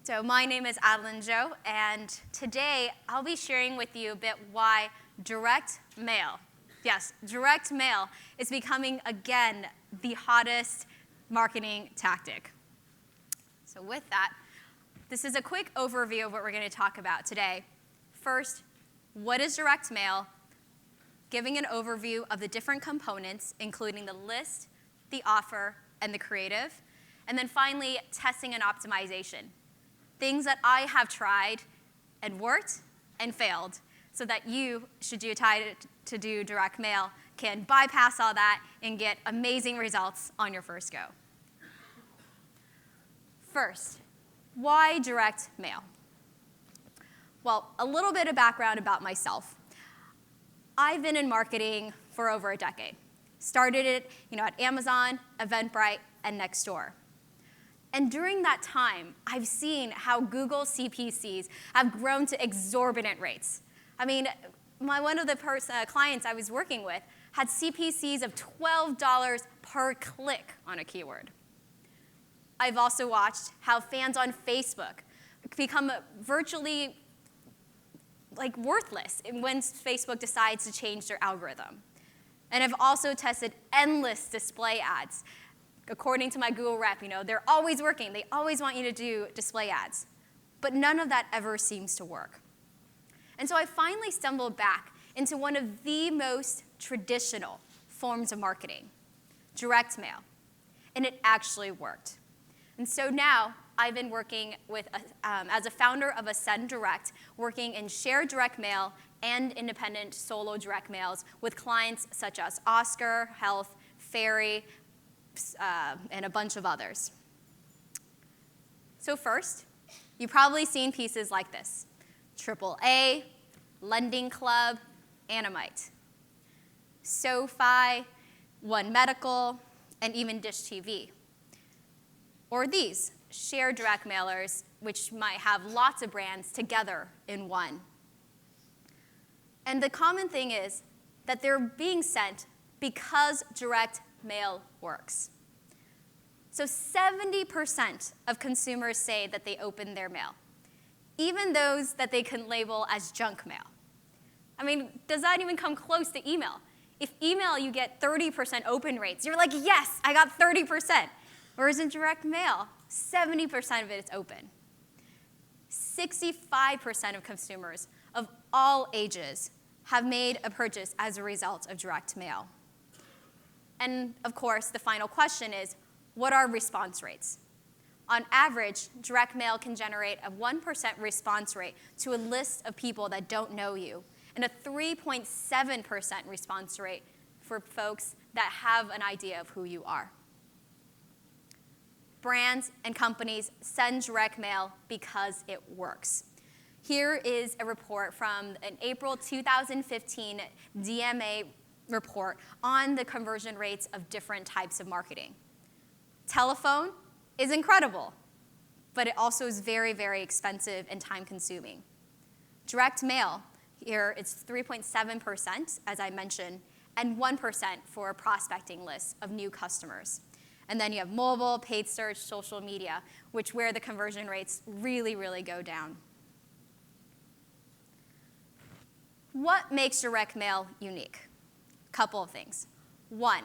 So my name is Adelyn Zhou, and today I'll be sharing with you a bit why direct mail, yes, direct mail is becoming, again, the hottest marketing tactic. So with that, this is a quick overview of what we're going to talk about today. First, what is direct mail? Giving an overview of the different components, including the list, the offer, and the creative. And then finally, testing and optimization. Things that I have tried and worked and failed, so that you, should you try to do direct mail, can bypass all that and get amazing results on your first go. First, why direct mail? Well, a little bit of background about myself. I've been in marketing for over a decade. Started it at Amazon, Eventbrite, and Nextdoor. And during that time, I've seen how Google CPCs have grown to exorbitant rates. I mean, one of the clients I was working with had CPCs of $12 per click on a keyword. I've also watched how fans on Facebook become virtually worthless when Facebook decides to change their algorithm. And I've also tested endless display ads. According to my Google rep, they're always working. They always want you to do display ads. But none of that ever seems to work. And so I finally stumbled back into one of the most traditional forms of marketing, direct mail. And it actually worked. And so now I've been working with, as a founder of Asend Direct, working in shared direct mail and independent solo direct mails with clients such as Oscar, Health, Ferry, and a bunch of others. So first, you've probably seen pieces like this: AAA, Lending Club, Animite, SoFi, One Medical, and even Dish TV. Or these, shared direct mailers, which might have lots of brands together in one. And the common thing is that they're being sent because direct mail works. So 70% of consumers say that they open their mail, even those that they can label as junk mail. I mean, does that even come close to email? If email you get 30% open rates, you're like, yes, I got 30%. Whereas in direct mail, 70% of it is open. 65% of consumers of all ages have made a purchase as a result of direct mail. And of course, the final question is, what are response rates? On average, direct mail can generate a 1% response rate to a list of people that don't know you, and a 3.7% response rate for folks that have an idea of who you are. Brands and companies send direct mail because it works. Here is a report from an April 2015 DMA report on the conversion rates of different types of marketing. Telephone is incredible, but it also is very, very expensive and time-consuming. Direct mail, here it's 3.7%, as I mentioned, and 1% for a prospecting list of new customers. And then you have mobile, paid search, social media, where the conversion rates really, really go down. What makes direct mail unique? Couple of things. One,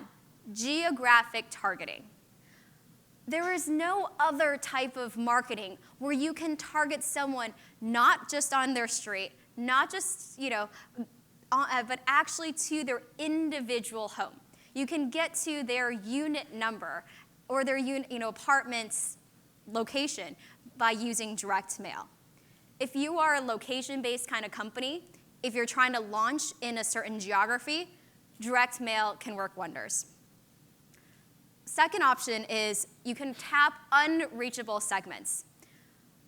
geographic targeting. There is no other type of marketing where you can target someone not just on their street, not just, but actually to their individual home. You can get to their unit number or their apartment's location by using direct mail. If you are a location-based kind of company, if you're trying to launch in a certain geography, direct mail can work wonders. Second option is you can tap unreachable segments.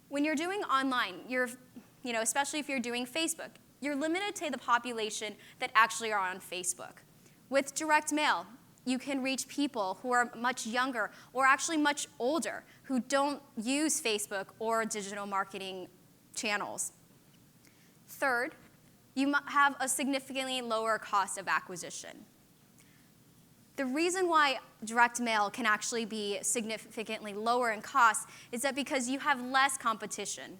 When you're doing online, especially if you're doing Facebook, you're limited to the population that actually are on Facebook. With direct mail, you can reach people who are much younger or actually much older who don't use Facebook or digital marketing channels. Third, you have a significantly lower cost of acquisition. The reason why direct mail can actually be significantly lower in cost is that because you have less competition.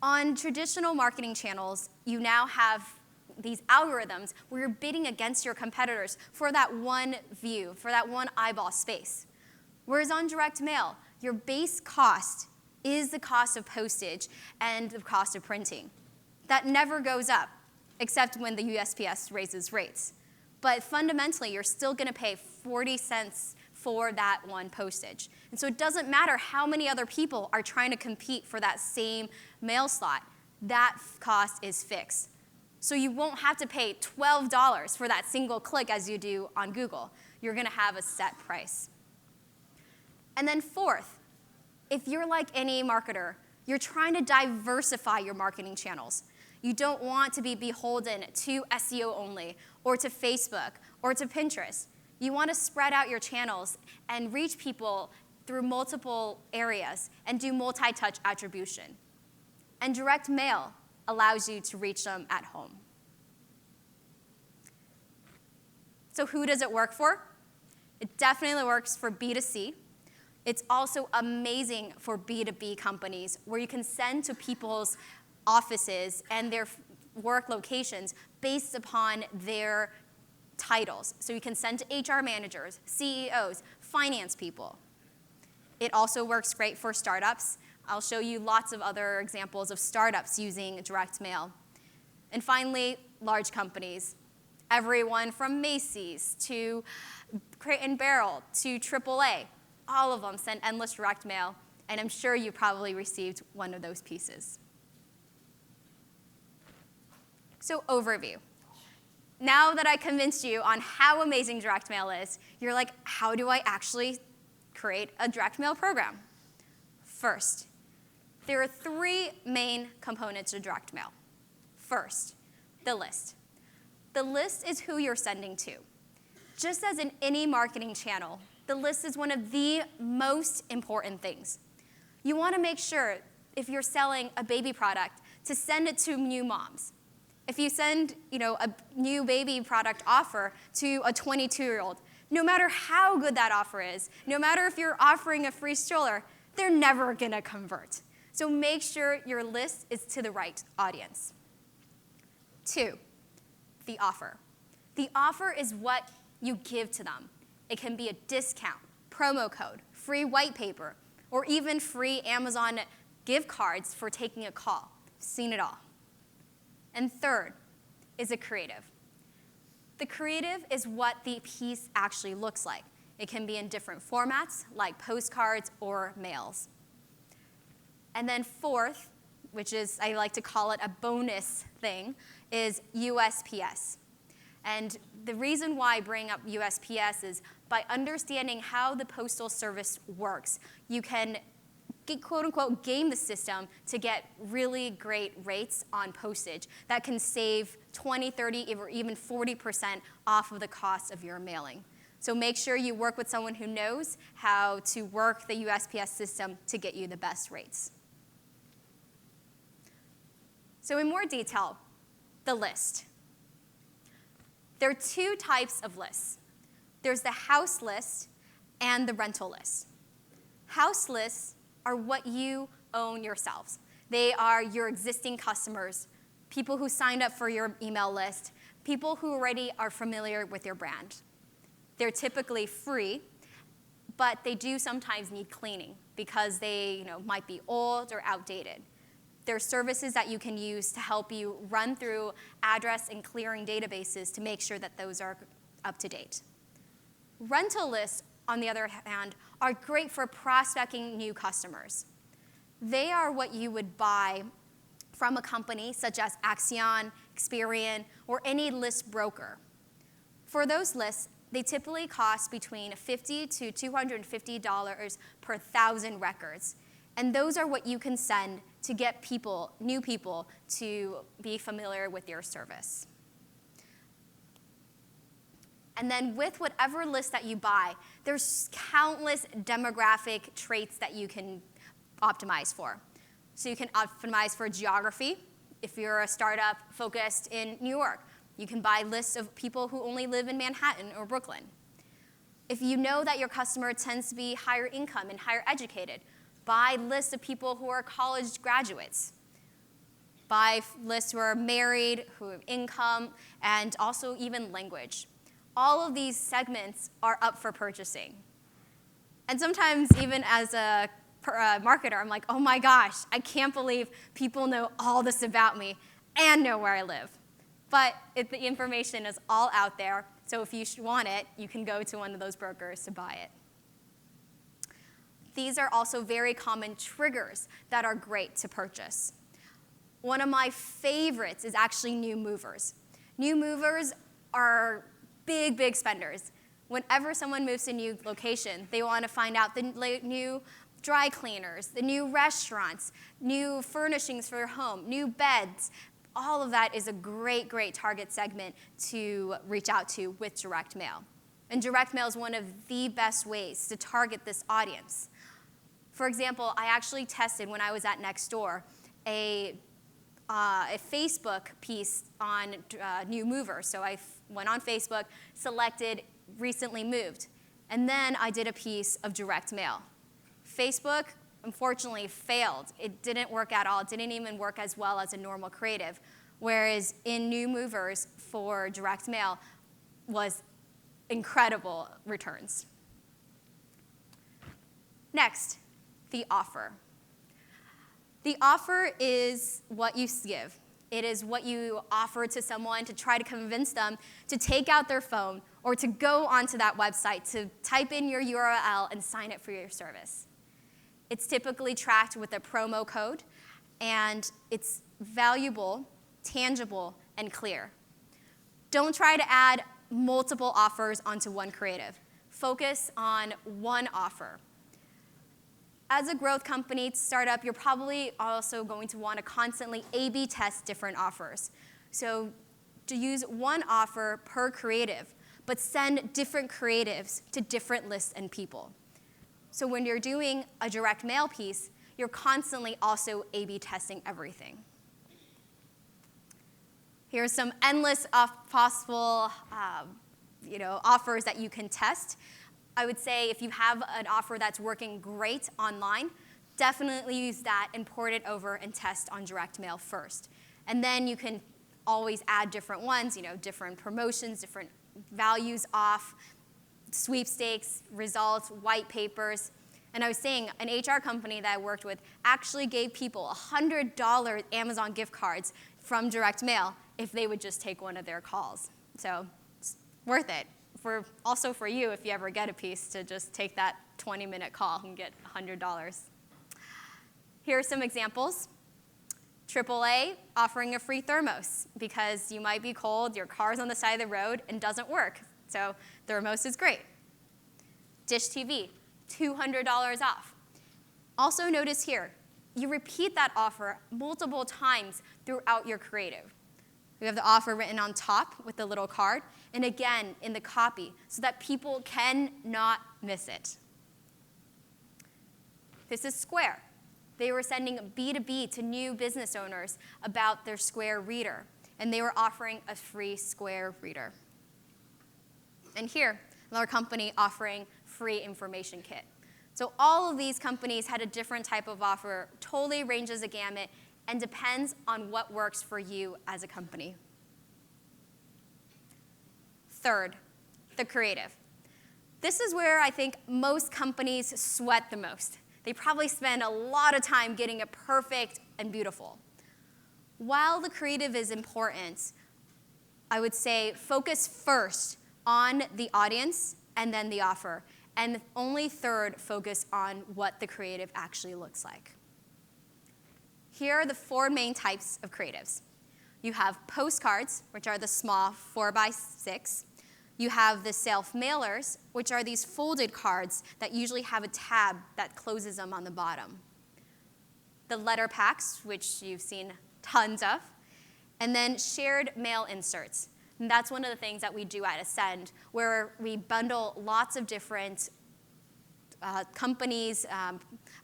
On traditional marketing channels, you now have these algorithms where you're bidding against your competitors for that one view, for that one eyeball space. Whereas on direct mail, your base cost is the cost of postage and the cost of printing. That never goes up, except when the USPS raises rates. But fundamentally, you're still going to pay 40 cents for that one postage. And so it doesn't matter how many other people are trying to compete for that same mail slot. That cost is fixed. So you won't have to pay $12 for that single click as you do on Google. You're going to have a set price. And then fourth, if you're like any marketer, you're trying to diversify your marketing channels. You don't want to be beholden to SEO only, or to Facebook, or to Pinterest. You want to spread out your channels and reach people through multiple areas and do multi-touch attribution. And direct mail allows you to reach them at home. So who does it work for? It definitely works for B2C. It's also amazing for B2B companies, where you can send to people's offices and their work locations based upon their titles. So you can send to HR managers, CEOs, finance people. It also works great for startups. I'll show you lots of other examples of startups using direct mail. And finally, large companies. Everyone from Macy's to Crate & Barrel to AAA, all of them send endless direct mail, and I'm sure you probably received one of those pieces. So overview. Now that I convinced you on how amazing direct mail is, you're like, how do I actually create a direct mail program? First, there are three main components to direct mail. First, the list. The list is who you're sending to. Just as in any marketing channel, the list is one of the most important things. You want to make sure, if you're selling a baby product, to send it to new moms. If you send a new baby product offer to a 22-year-old, no matter how good that offer is, no matter if you're offering a free stroller, they're never going to convert. So make sure your list is to the right audience. Two, the offer. The offer is what you give to them. It can be a discount, promo code, free white paper, or even free Amazon gift cards for taking a call. Seen it all. And third is a creative. The creative is what the piece actually looks like. It can be in different formats, like postcards or mails. And then fourth, which is, I like to call it a bonus thing, is USPS. And the reason why I bring up USPS is by understanding how the Postal Service works, you can quote-unquote game the system to get really great rates on postage that can save 20, 30, or even 40% off of the cost of your mailing. So make sure you work with someone who knows how to work the USPS system to get you the best rates. So in more detail, the list. There are two types of lists. There's the house list and the rental list. House lists are what you own yourselves. They are your existing customers, people who signed up for your email list, people who already are familiar with your brand. They're typically free, but they do sometimes need cleaning because they might be old or outdated. There are services that you can use to help you run through address and clearing databases to make sure that those are up to date. Rental lists, on the other hand, are great for prospecting new customers. They are what you would buy from a company such as Axion, Experian, or any list broker. For those lists, they typically cost between $50 to $250 per 1,000 records. And those are what you can send to get new people to be familiar with your service. And then with whatever list that you buy, there's countless demographic traits that you can optimize for. So you can optimize for geography. If you're a startup focused in New York, you can buy lists of people who only live in Manhattan or Brooklyn. If you know that your customer tends to be higher income and higher educated, buy lists of people who are college graduates. Buy lists who are married, who have income, and also even language. All of these segments are up for purchasing. And sometimes, even as a marketer, I'm like, oh my gosh, I can't believe people know all this about me and know where I live. But the information is all out there, so if you want it, you can go to one of those brokers to buy it. These are also very common triggers that are great to purchase. One of my favorites is actually new movers. New movers are big, big spenders. Whenever someone moves to a new location, they want to find out the new dry cleaners, the new restaurants, new furnishings for their home, new beds. All of that is a great, great target segment to reach out to with direct mail. And direct mail is one of the best ways to target this audience. For example, I actually tested when I was at Nextdoor a Facebook piece on new movers. So I went on Facebook, selected recently moved, and then I did a piece of direct mail. Facebook, unfortunately, failed. It didn't work at all. It didn't even work as well as a normal creative, whereas in new movers for direct mail was incredible returns. Next, the offer. The offer is what you give. It is what you offer to someone to try to convince them to take out their phone or to go onto that website, to type in your URL and sign up for your service. It's typically tracked with a promo code, and it's valuable, tangible, and clear. Don't try to add multiple offers onto one creative. Focus on one offer. As a growth company, startup, you're probably also going to want to constantly A/B test different offers. So to use one offer per creative, but send different creatives to different lists and people. So when you're doing a direct mail piece, you're constantly also A/B testing everything. Here's some endless possible offers that you can test. I would say if you have an offer that's working great online, definitely use that and port it over and test on direct mail first. And then you can always add different ones, different promotions, different values off, sweepstakes, results, white papers. And I was saying an HR company that I worked with actually gave people $100 Amazon gift cards from direct mail if they would just take one of their calls. So it's worth it. Also for you, if you ever get a piece, to just take that 20-minute call and get $100. Here are some examples. AAA offering a free thermos because you might be cold, your car's on the side of the road, and doesn't work. So thermos is great. Dish TV, $200 off. Also notice here, you repeat that offer multiple times throughout your creative. We have the offer written on top with the little card, and again in the copy, so that people cannot miss it. This is Square. They were sending B2B to new business owners about their Square reader, and they were offering a free Square reader. And here, another company offering free information kit. So all of these companies had a different type of offer, totally ranges a gamut, and depends on what works for you as a company. Third, the creative. This is where I think most companies sweat the most. They probably spend a lot of time getting it perfect and beautiful. While the creative is important, I would say focus first on the audience and then the offer. And only third, focus on what the creative actually looks like. Here are the 4 main types of creatives. You have postcards, which are the small 4x6. You have the self-mailers, which are these folded cards that usually have a tab that closes them on the bottom. The letter packs, which you've seen tons of. And then shared mail inserts. And that's one of the things that we do at Asend, where we bundle lots of different companies'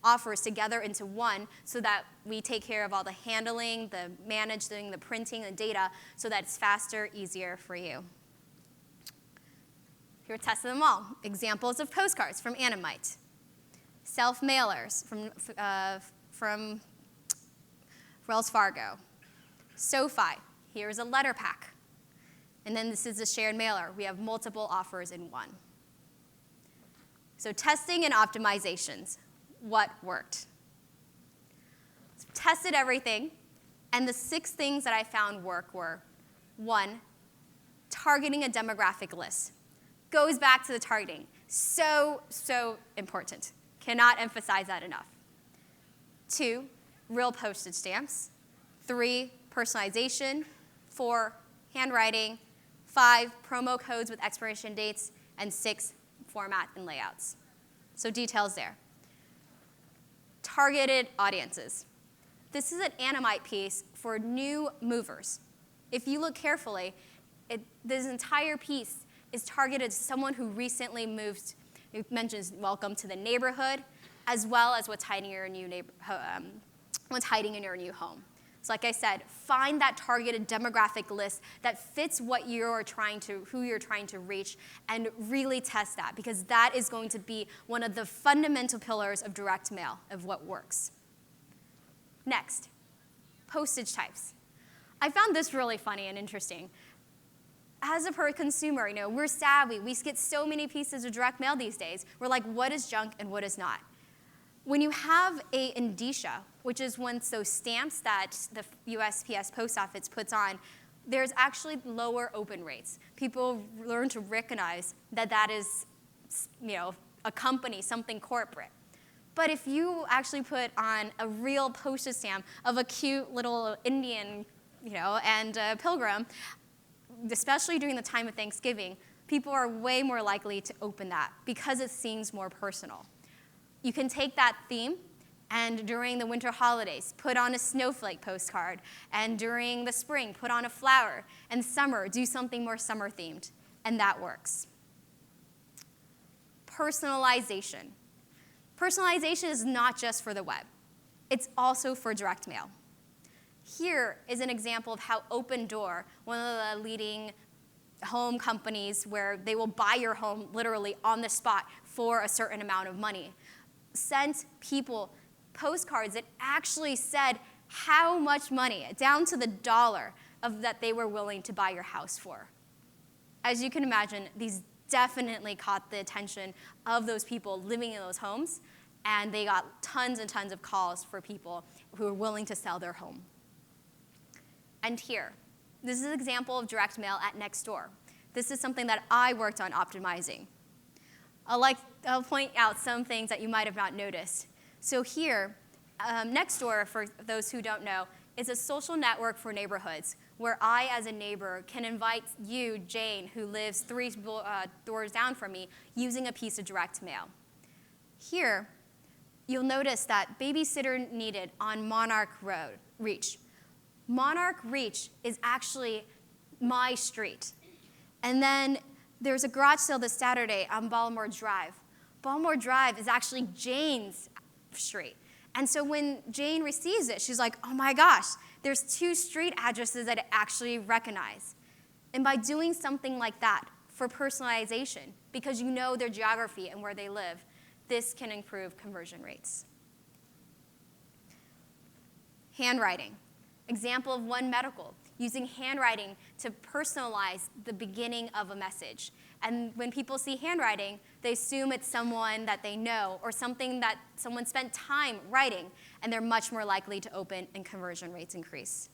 offers together into one so that we take care of all the handling, the managing, the printing, the data, so that it's faster, easier for you. Here, tested them all. Examples of postcards from Animite. Self-mailers from Wells Fargo. SoFi, here's a letter pack. And then this is a shared mailer. We have multiple offers in one. So testing and optimizations, what worked? So tested everything, and the 6 things that I found work were, 1, targeting a demographic list. Goes back to the targeting. So important. Cannot emphasize that enough. 2, real postage stamps. 3, personalization. 4, handwriting. 5, promo codes with expiration dates. And 6, format and layouts. So details there. Targeted audiences. This is an Animite piece for new movers. If you look carefully, this entire piece is targeted to someone who recently moved. It mentions welcome to the neighborhood, as well as what's hiding in your new home. So like I said, find that targeted demographic list that fits who you're trying to reach, and really test that, because that is going to be one of the fundamental pillars of direct mail, of what works. Next, postage types. I found this really funny and interesting. As a consumer, we're savvy. We get so many pieces of direct mail these days. We're like, what is junk and what is not? When you have a indicia, which is one of those stamps that the USPS Post Office puts on, there's actually lower open rates. People learn to recognize that is, a company, something corporate. But if you actually put on a real postage stamp of a cute little Indian, and a pilgrim, especially during the time of Thanksgiving, people are way more likely to open that because it seems more personal. You can take that theme, and during the winter holidays, put on a snowflake postcard, and during the spring, put on a flower, and summer, do something more summer-themed, and that works. Personalization. Personalization is not just for the web. It's also for direct mail. Here is an example of how Open Door, one of the leading home companies where they will buy your home literally on the spot for a certain amount of money, sent people postcards that actually said how much money, down to the dollar, that they were willing to buy your house for. As you can imagine, these definitely caught the attention of those people living in those homes, and they got tons and tons of calls for people who were willing to sell their home. And here, this is an example of direct mail at Nextdoor. This is something that I worked on optimizing. I'll point out some things that you might have not noticed. So here, Nextdoor, for those who don't know, is a social network for neighborhoods where I, as a neighbor, can invite you, Jane, who lives 3 doors down from me, using a piece of direct mail. Here, you'll notice that babysitter needed on Monarch Reach. Monarch Reach is actually my street. And then there's a garage sale this Saturday on Baltimore Drive. Baltimore Drive is actually Jane's street. And so when Jane receives it, she's like, oh my gosh, there's 2 street addresses that I actually recognize. And by doing something like that for personalization, because you know their geography and where they live, this can improve conversion rates. Handwriting. Example of One Medical, using handwriting to personalize the beginning of a message. And when people see handwriting, they assume it's someone that they know or something that someone spent time writing, and they're much more likely to open and conversion rates increase.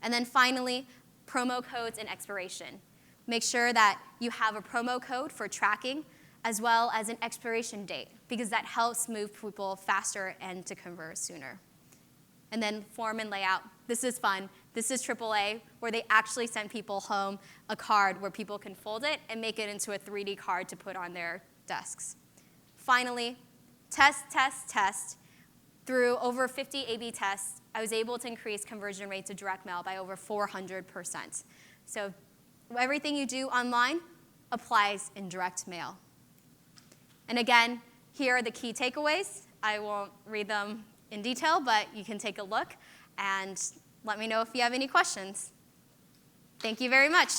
And then finally, promo codes and expiration. Make sure that you have a promo code for tracking as well as an expiration date, because that helps move people faster and to convert sooner. And then form and layout. This is fun. This is AAA, where they actually send people home a card where people can fold it and make it into a 3D card to put on their desks. Finally, test, test, test. Through over 50 A/B tests, I was able to increase conversion rates of direct mail by over 400%. So everything you do online applies in direct mail. And again, here are the key takeaways. I won't read them in detail, but you can take a look and let me know if you have any questions. Thank you very much.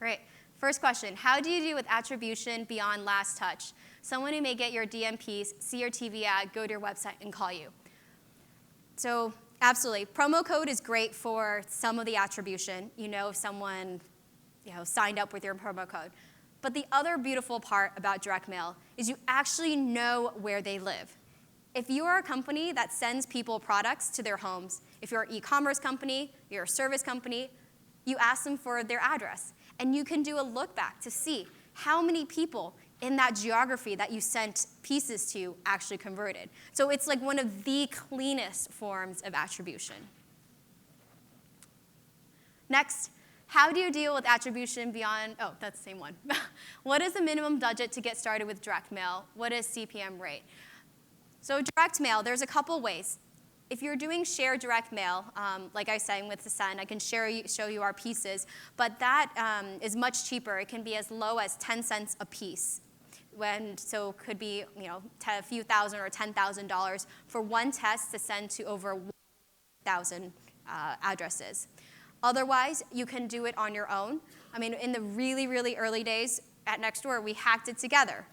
Great. First question, how do you do with attribution beyond last touch? Someone who may get your DMPs, see your TV ad, go to your website, and call you. So absolutely. Promo code is great for some of the attribution. You know if someone signed up with your promo code. But the other beautiful part about direct mail is you actually know where they live. If you are a company that sends people products to their homes, if you're an e-commerce company, you're a service company, you ask them for their address. And you can do a look back to see how many people in that geography that you sent pieces to actually converted. So it's like one of the cleanest forms of attribution. Next, how do you deal with attribution beyond, oh, that's the same one. What is the minimum budget to get started with direct mail? What is CPM rate? So direct mail, there's a couple ways. If you're doing shared direct mail, like I said with Asend, I can show you our pieces, but that is much cheaper. It can be as low as 10 cents a piece. So it could be a few thousand or $10,000 for one test to send to over 1,000 addresses. Otherwise, you can do it on your own. I mean, in the really, really early days at Nextdoor, we hacked it together.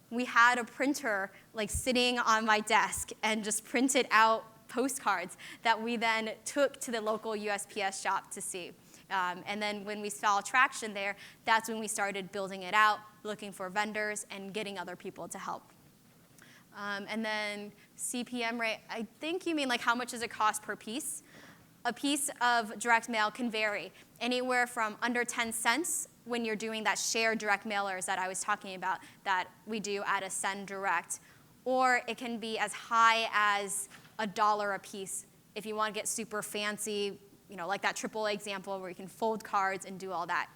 We had a printer sitting on my desk and just printed out postcards that we then took to the local USPS shop to see. And then when we saw traction there, that's when we started building it out, looking for vendors, and getting other people to help. And then CPM rate, I think you mean how much does it cost per piece? A piece of direct mail can vary anywhere from under 10 cents when you're doing that shared direct mailers that I was talking about that we do at Asend Direct, or it can be as high as $1 a piece if you want to get super fancy, like that AAA example where you can fold cards and do all that.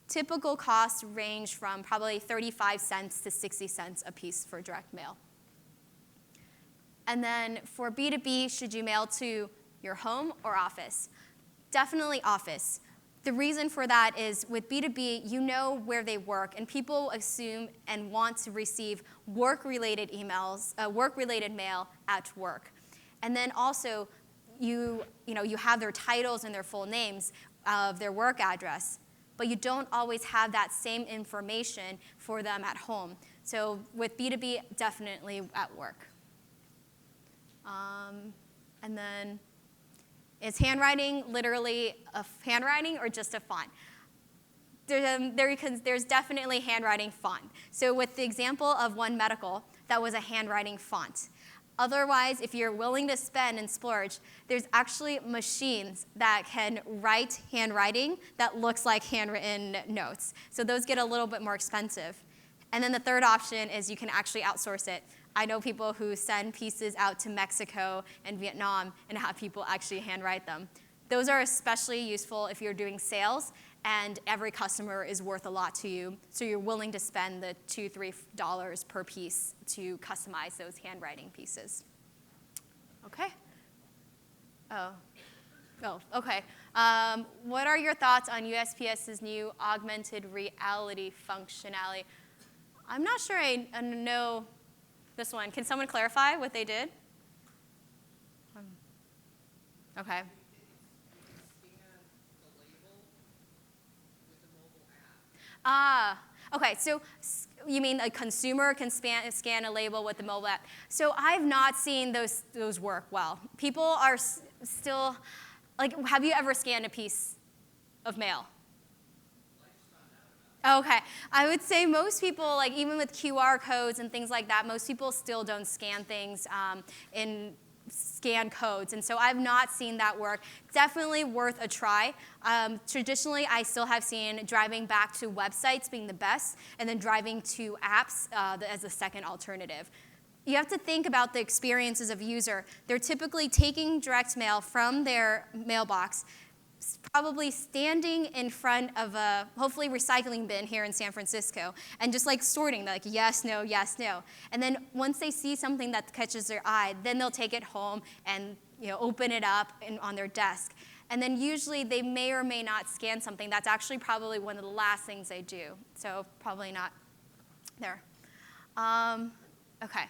Typical costs range from probably 35 cents to 60 cents a piece for direct mail. And then for B2B, should you mail to your home or office? Definitely office. The reason for that is with B2B, you know where they work, and people assume and want to receive work-related emails, work-related mail at work. And then also, you have their titles and their full names of their work address, but you don't always have that same information for them at home. So with B2B, definitely at work. And then, is handwriting literally a handwriting or just a font? There's definitely handwriting font. So with the example of One Medical, that was a handwriting font. Otherwise, if you're willing to spend and splurge, there's actually machines that can write handwriting that looks like handwritten notes. So those get a little bit more expensive. And then the third option is you can actually outsource it. I know people who send pieces out to Mexico and Vietnam and have people actually handwrite them. Those are especially useful if you're doing sales and every customer is worth a lot to you, so you're willing to spend the $2, $3 per piece to customize those handwriting pieces. Okay. Okay. What are your thoughts on USPS's new augmented reality functionality? I'm not sure I know this one. Can someone clarify what they did? Okay. Okay, so you mean a consumer can scan a label with the mobile app. So I've not seen those work well. People are still, have you ever scanned a piece of mail? Okay, I would say most people, even with QR codes and things like that, most people still don't scan things in scan codes, and so I've not seen that work. Definitely worth a try. Traditionally, I still have seen driving back to websites being the best, and then driving to apps as a second alternative. You have to think about the experiences of a user. They're typically taking direct mail from their mailbox, probably standing in front of a, hopefully, recycling bin here in San Francisco, and just sorting, yes, no, yes, no. And then once they see something that catches their eye, then they'll take it home and open it up on their desk. And then usually they may or may not scan something. That's actually probably one of the last things they do. So probably not there. Okay.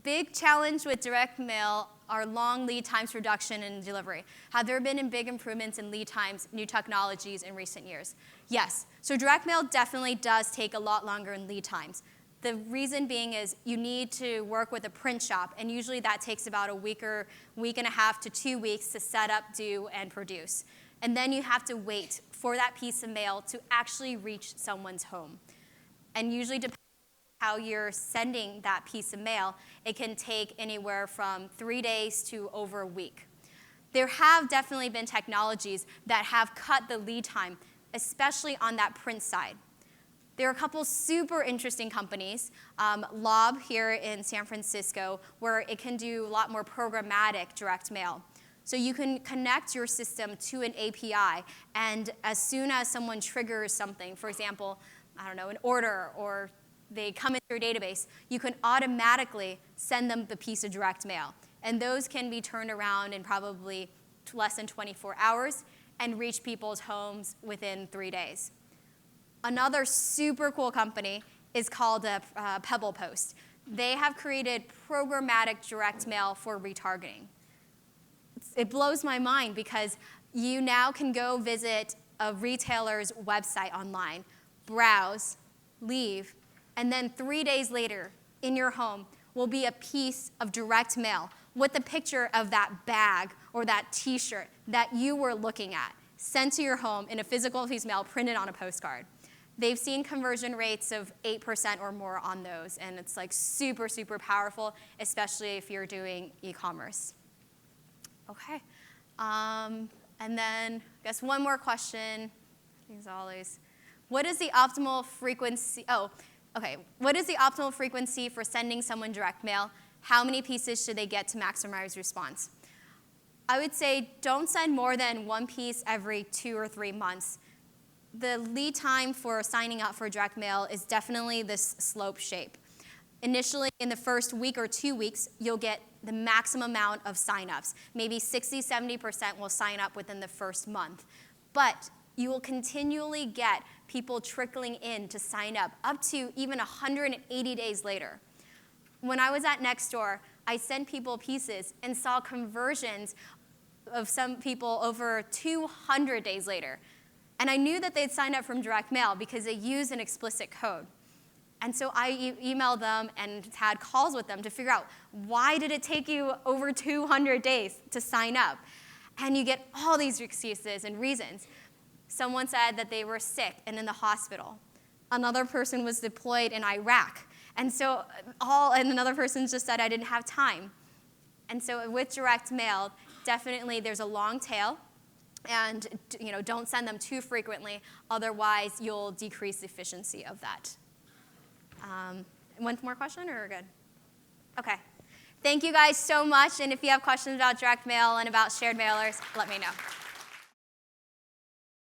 big challenge with direct mail are long lead times reduction in delivery. Have there been big improvements in lead times, new technologies in recent years? Yes. So direct mail definitely does take a lot longer in lead times. The reason being is you need to work with a print shop, and usually that takes about a week and a half to 2 weeks to set up, do, and produce. And then you have to wait for that piece of mail to actually reach someone's home. And usually, depending on how you're sending that piece of mail, it can take anywhere from 3 days to over a week. There have definitely been technologies that have cut the lead time, especially on that print side. There are a couple super interesting companies, Lob here in San Francisco, where it can do a lot more programmatic direct mail. So you can connect your system to an API, and as soon as someone triggers something, for example, I don't know, an order, or they come into your database, you can automatically send them the piece of direct mail. And those can be turned around in probably less than 24 hours and reach people's homes within 3 days. Another super cool company is called Pebble Post. They have created programmatic direct mail for retargeting. It blows my mind because you now can go visit a retailer's website online, browse, leave, and then 3 days later, in your home, will be a piece of direct mail with a picture of that bag or that T-shirt that you were looking at, sent to your home in a physical piece of mail printed on a postcard. They've seen conversion rates of 8% or more on those, and it's like super, super powerful, especially if you're doing e-commerce. Okay, and then I guess one more question, as always. What is the optimal frequency? What is the optimal frequency for sending someone direct mail? How many pieces should they get to maximize response? I would say don't send more than one piece every 2 or 3 months. The lead time for signing up for direct mail is definitely this slope shape. Initially, in the first week or 2 weeks, you'll get the maximum amount of signups. Maybe 60–70% will sign up within the first month. But you will continually get people trickling in to sign up to even 180 days later. When I was at Nextdoor, I sent people pieces and saw conversions of some people over 200 days later. And I knew that they'd signed up from direct mail because they used an explicit code. And so I emailed them and had calls with them to figure out, why did it take you over 200 days to sign up? And you get all these excuses and reasons. Someone said that they were sick and in the hospital. Another person was deployed in Iraq. And another person just said, I didn't have time. And so with direct mail, definitely there's a long tail. And don't send them too frequently, otherwise you'll decrease the efficiency of that. One more question, or we're good? Okay. Thank you guys so much, and if you have questions about direct mail and about shared mailers, let me know.